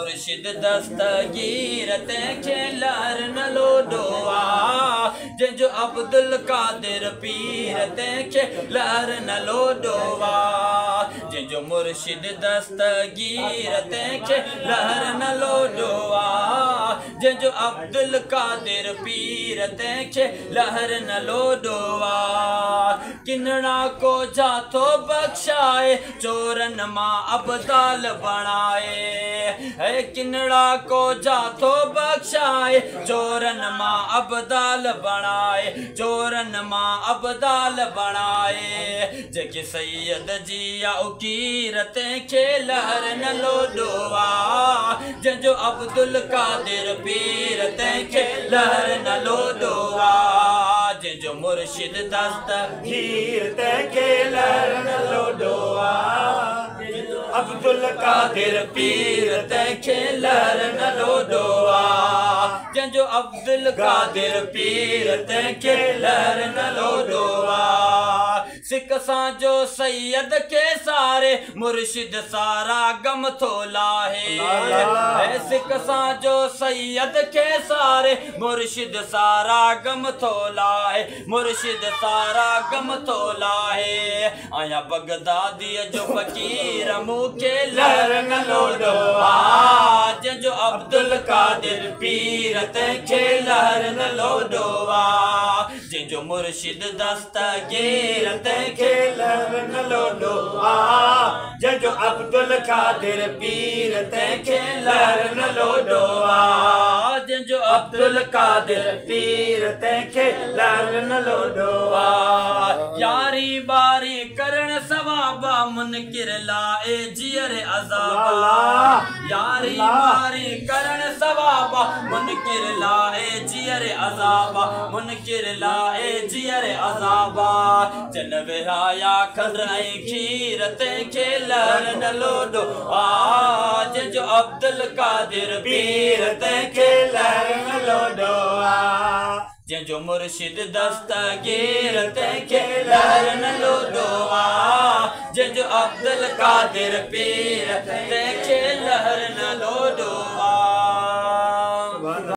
मुर्शिद दस्तगीर तंहिंखे लहर न लोॾो आ, जंहिंजो अब्दुल कादिर पीर तंहिंखे लहर न लोॾो आ, जंहिंजो मुर्शिद दस्तगीर तंहिंखे लहर न लोॾो आ, जंहिंजो अब्दुल कादिर पीर तंहिंखे लहर न लोॾो आ। किनड़ा को जाथो बख्शाए चोरन मां अबदाल बणाए, किनड़ा को जाथो बख्शाए चोरन मां अबदाल बणाए, चोरन मां अबदाल बणाए, जेके सैयद जी उकीर तंहिंखे लहर न लोॾो आ, जंहिंजो अब्दुल कादिर पीर तंहिंखे लहर न लोॾो आ, जंहिंजो मुर्शिद दस्तगीर तंहिंखे लहर न लोॾो आ, अब्दुल कादिर पीर तंहिंखे लहर न लोॾो आ, जंहिंजो अब्दुल कादिर पीर तंहिंखे लहर न लोॾो आ। सिक सां जो सैयद के सारे मुर्शिद सारा गम थो लाहे, सिक सां जो सैयद के सारे मुर्शिद सारा गम थो लाहे, मुर्शिद सारा गम थो लाहे, आया बगदादीअ जो फ़कीर मूंखे लहर न लोॾो आ, जंहिंजो अब्दुल कादिर पीर तंहिंखे लहर न लोॾो आ, जंहिंजो मुर्शिद दस्तगीर तंहिंखे लहर न लोॾो आ, जंहिंजो अब्दुल कादिर पीर तंहिंखे लहर न लोॾो आ, जंहिंजो अब्दुल कादिर पीर तंहिंखे लहर न लोॾो आ। यारी बारी करण सवाबा मुनकिर लाए जीअर अज़ाबा, यारी बारी करण सवाबा मुनकिर लाए जीअर अज़ाबा, मुनकिर लाए जीअर अज़ाबा, जन विहाया खंड ऐं खीर तंहिंखे लहर न लोॾो आ, जंहिंजो अब्दुल कादिर पीर तंहिंखे लहर न लोॾो आ, जंहिंजो मुर्शिद दस्तगीर तंहिंखे लहर न लोॾो आ, जंहिंजो अब्दुल कादिर पीर तंहिंखे लहर न लोॾो आ।